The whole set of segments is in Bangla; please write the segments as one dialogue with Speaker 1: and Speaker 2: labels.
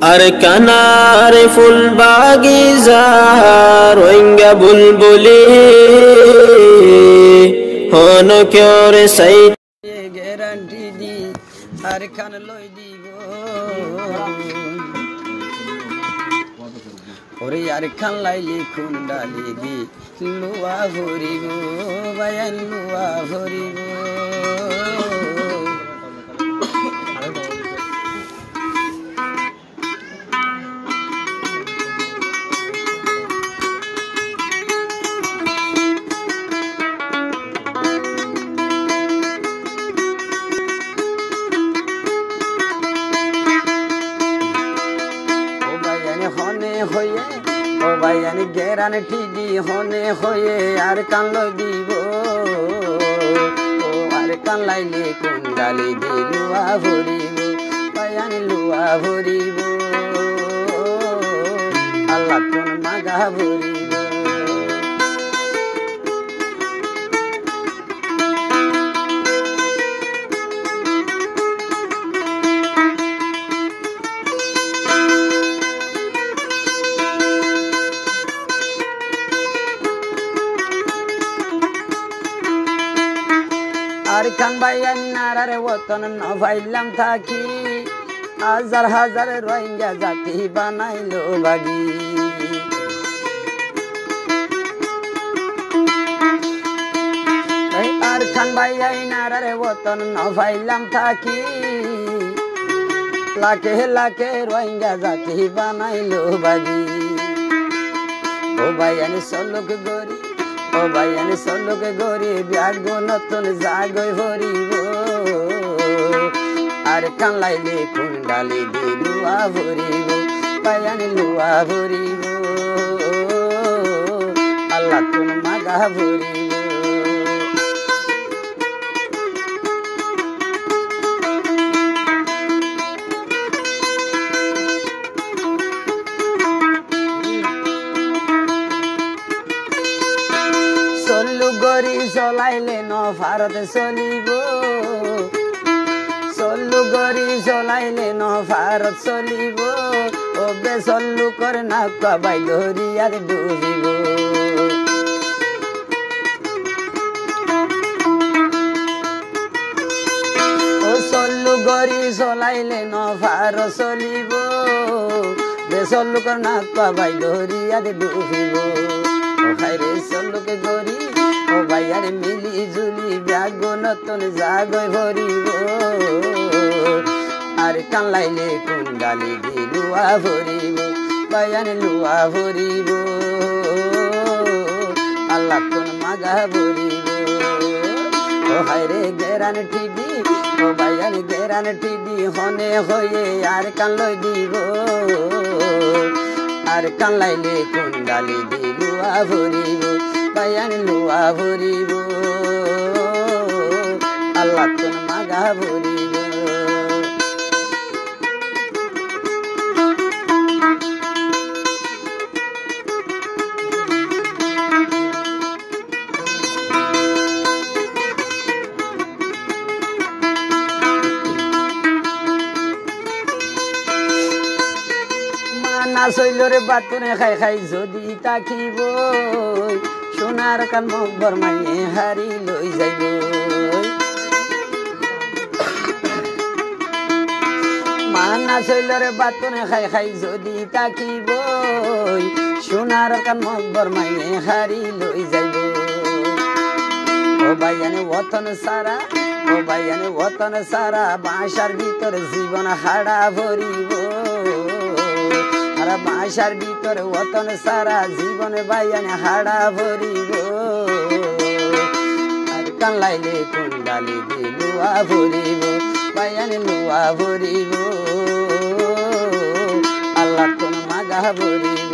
Speaker 1: আর কানার ফুল বাগিচা রোহিঙ্গা বুলবুলি হন কেরে সাই
Speaker 2: গ্যারান্টি দি আর খান লই দিব ওরে আর খান লাইলি খুন ডালি দি লুয়া ভরিব বায়ান লুয়া ভরিব ও ভাইয়ানি গ্যারান্টি দি হনে হয়ে আর কান লই দিব ও আর কান লাইলে কোন ডালি দি লুয়া ভরিব ভাইয়ানি লুয়া ভরিব আল্লাহ কোন মাগা ভরিব আর খান ভাইয়ান নারারে ওতন ন ভাইলাম থাকি হাজার হাজার রোহিঙ্গা জাতি বানাইলো বাগি আর খান ভাইয়াই নারারে ওতন ন ভাইলাম থাকি লাখে লাখে রোহিঙ্গা জাতি বানাইলো বাগি ও ভাইয়ানি সলক গরি ও ভাইয়ানি সলকে গরি ব্যাগ নতুন জাগই ভরিব আর কান লাইলে কোন ডালি দি লুয়া ভরিব ভাইয়ানি লুয়া ভরিব আল্লাহ কোন মাগা ভরিব গরি চলাইলে ন ভারত চলিব চল্লু গরি চলাইলে ন ভারত চলিব ও বেচল্লু করে না কাবাই দরিয়ার ডুবিব ও চল্লু গরি চলাইলে ন ভারত চলিব বেচল্লু করে না কাবাই দরিয়ার ডুবিব ও খাইরে চল্লুকে গরি ও ভাইয়ারে মিলি জুলি ব্যাগ নতুন জাগই ভরিব আর কান লাইলে কোন ডালি দি লুয়া ভরিব ভাইয়ারে লুয়া ভরিব আল্লাহ কোন মাগা ভরিব ও হায়রে গ্যারান্টি দি ও ভাইয়ারে গ্যারান্টি দি হনে হয়ে আর কান লই দিব আর কান লাইলে কোন ডালি দি লুয়া ভরিব ভাইয়ানি লুয়া ভরিব আল্লাহ কোন মাগা ভরিব মানা শৈলরে বাতুনে খাই খাই যদি তাকিব সোনার কান মুখ বরমাইয়ে হারি লই যাইব মানা শৈলরে বাতুনে খাই খাই যদি তাকিব সোনার কান মুখ বরমাইয়ে হারি লই যাইব ও ভাইয়ানি ওতন সারা ও ভাইয়ানি ওতন সারা বাসার ভিতর জীবন হাড়া ভরিব বাসার ভিতরে ওতন সারা জীবন ভাইয়ানি হাড়া ভরিব আর কান লাইলে কোন ডালি দি লুয়া ভরিব ভাইয়ানি লুয়া ভরিব আল্লাহ কোন মাগা ভরিব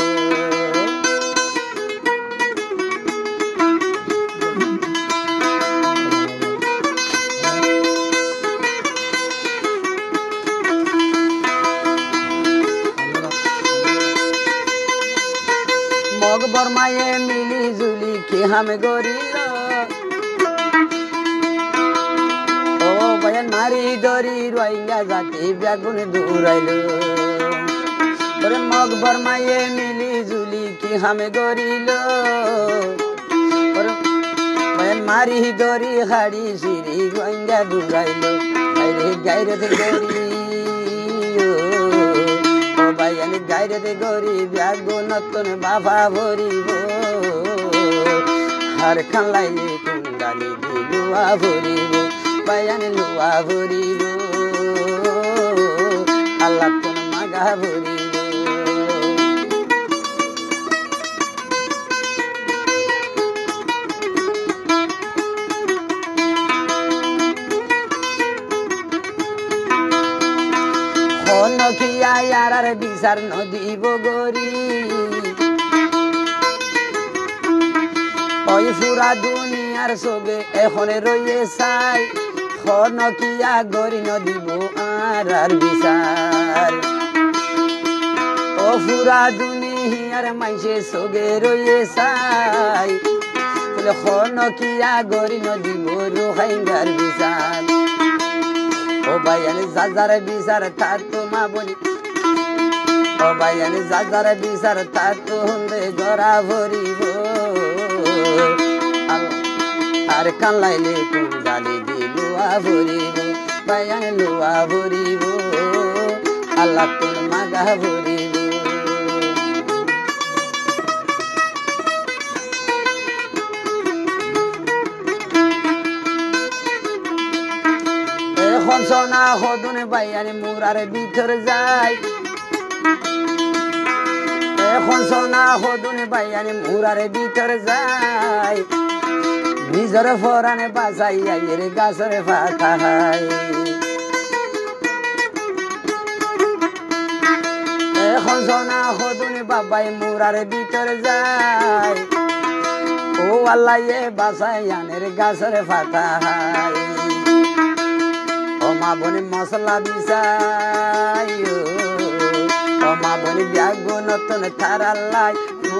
Speaker 2: মগ বরমায়ে মিলি জুলি কি হামে গরিল ও ভাইয়া নারী দরি রোহিঙ্গা জাতি ব্যাগুন দূরাইল বরমায়ে মিলি জুলি কি হামে গরিল বয়ান মারি দরি হাড়ি সিরি গঙ্গা ডুরাইল গাইরে গাইরে গরি ও বয়ান গাইরে গরি ব্যাগ নতুন বাবা ভরিব হার খান লাইলে কুন্ডালি লুয়া ভরিব বয়ান লুয়া ভরিব আল্লাহ কোন মাগা ভরিব নখিয়া ইয়ারার বিচার নদীব গরি ওই পুরা দুনিয়ার সবে এখনে রয়ে চাই নকিয়া গরি নদীব আর বিচার ও পুরা দুনিয়ার মাইসে সগে রয়ে চাই নকিয়া গরি নদীব রোহাইঙ্গার বিচার ও ভাইয়ান যার বিচার তার তো মা বলি ও ভাইয়ান যার বিচার তার তো হুন্দে গড়া ভরিব আর কানলাইলে কুন্ডালি লুয়া ভরিব ভাইয়ান লুয়া ভরিব আল্লাহ তোর মাগা ভরিব এখন সোনা হদুন বাইয়ানি মুরার ভিতর যায় এখন সোনা হদুন বাইয়ানি মুরার ভিতর যায় নিজের ফরানে বাসাইয়া এর গাছের পাতা হয় এখন সোনা হদুন বাবাই মুরার ভিতর যায় ও আল্লাহ এ বাসাইয়ানের গাছের পাতা হয় ও মা বনি মশলা বিছাই ও মা বনি ব্যাগ নতুন থারাল্লাই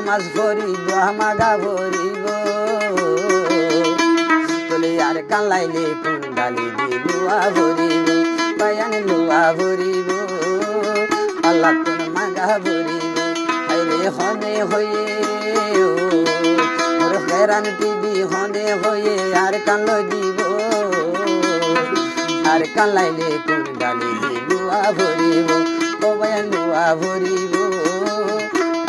Speaker 2: মাছ ভরিব মাগা ভরিব তোলে আর কানলাইলে কুন্ডালি লুয়া ভরিব বায়ান লুয়া ভরিব আল্লাহ কোন মাগা ভরিব আইরে হনে হয়ে মোর হেরান টিভি হনে হয়ে আর কানলো দিব আর কানলাইলে কুন্ডালি লুয়া ভরিব ও বায়ান লুয়া ভরিব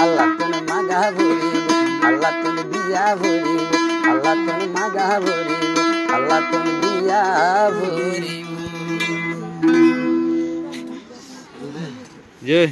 Speaker 2: আল্লাহ কোন মাগা ভরিব আল্লাহ কোন বিয়া ভরিব আল্লাহ কোন মাগা ভরিব আল্লাহ কোন বিয়া ভরিব
Speaker 3: জয়